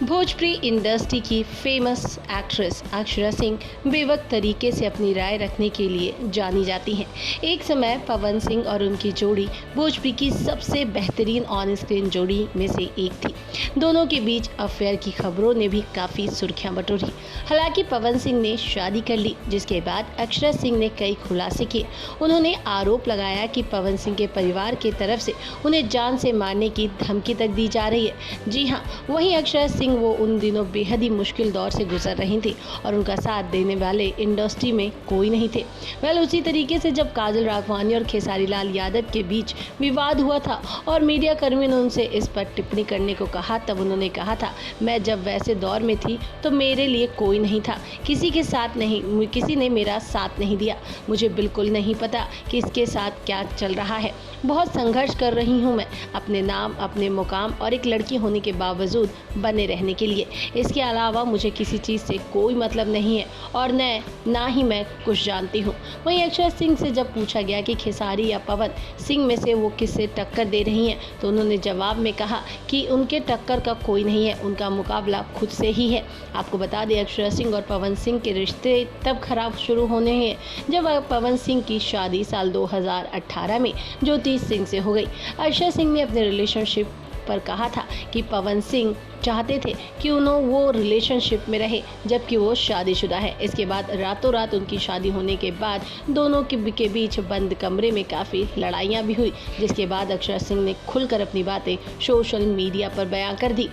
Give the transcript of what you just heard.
Bhojpuri industry की famous actress Akshara Singh बेवक्त तरीके से अपनी राय रखने के लिए जानी जाती हैं। एक समय पवन सिंह और उनकी जोड़ी भोजपुरी की सबसे बेहतरीन ऑन स्क्रीन जोड़ी में से एक थी। दोनों के बीच अफेयर की खबरों ने भी काफ़ी सुर्खियां बटोरी। हालांकि पवन सिंह ने शादी कर ली, जिसके बाद अक्षरा सिंह ने कई खुलासे किए। उन्होंने आरोप लगाया कि पवन सिंह के परिवार की तरफ से उन्हें जान से मारने की धमकी तक दी जा रही है। जी हाँ, वहीं अक्षरा सिंह वो उन दिनों बेहद ही मुश्किल दौर से गुजर रही थी और उनका साथ देने वाले इंडस्ट्री में कोई नहीं थे। उसी तरीके से जब काजल राघवानी और खेसारी लाल यादव के बीच विवाद हुआ था और मीडिया कर्मियों ने उनसे इस पर टिप्पणी करने को कहा, तब उन्होंने कहा था, मैं जब वैसे दौर में थी तो मेरे लिए कोई नहीं था, किसी के साथ नहीं, किसी ने मेरा साथ नहीं दिया, मुझे बिल्कुल नहीं पता कि इसके साथ क्या चल रहा है। बहुत संघर्ष कर रही हूँ मैं अपने नाम, अपने मुकाम और एक लड़की होने के बावजूद बने रहने के लिए। इसके अलावा मुझे किसी चीज़ से कोई मतलब नहीं है और ना ही मैं कुछ जानती हूँ। वहीं अक्षरा सिंह से जब पूछा गया कि खेसारी या पवन सिंह में से वो किससे टक्कर दे रही हैं, तो उन्होंने जवाब में कहा कि उनके टक्कर का कोई नहीं है, उनका मुकाबला खुद से ही है। आपको बता दें, अक्षरा सिंह और पवन सिंह के रिश्ते तब खराब शुरू होने हैं जब पवन सिंह की शादी साल 2018 में ज्योति सिंह से हो गई। अक्षरा सिंह ने अपने रिलेशनशिप पर कहा था कि पवन सिंह चाहते थे कि वो रिलेशनशिप में रहे जबकि वो शादीशुदा है। इसके बाद रातों रात उनकी शादी होने के बाद दोनों के बीच बंद कमरे में काफ़ी लड़ाइयाँ भी हुई, जिसके बाद अक्षरा सिंह ने खुलकर अपनी बातें सोशल मीडिया पर बयां कर दी।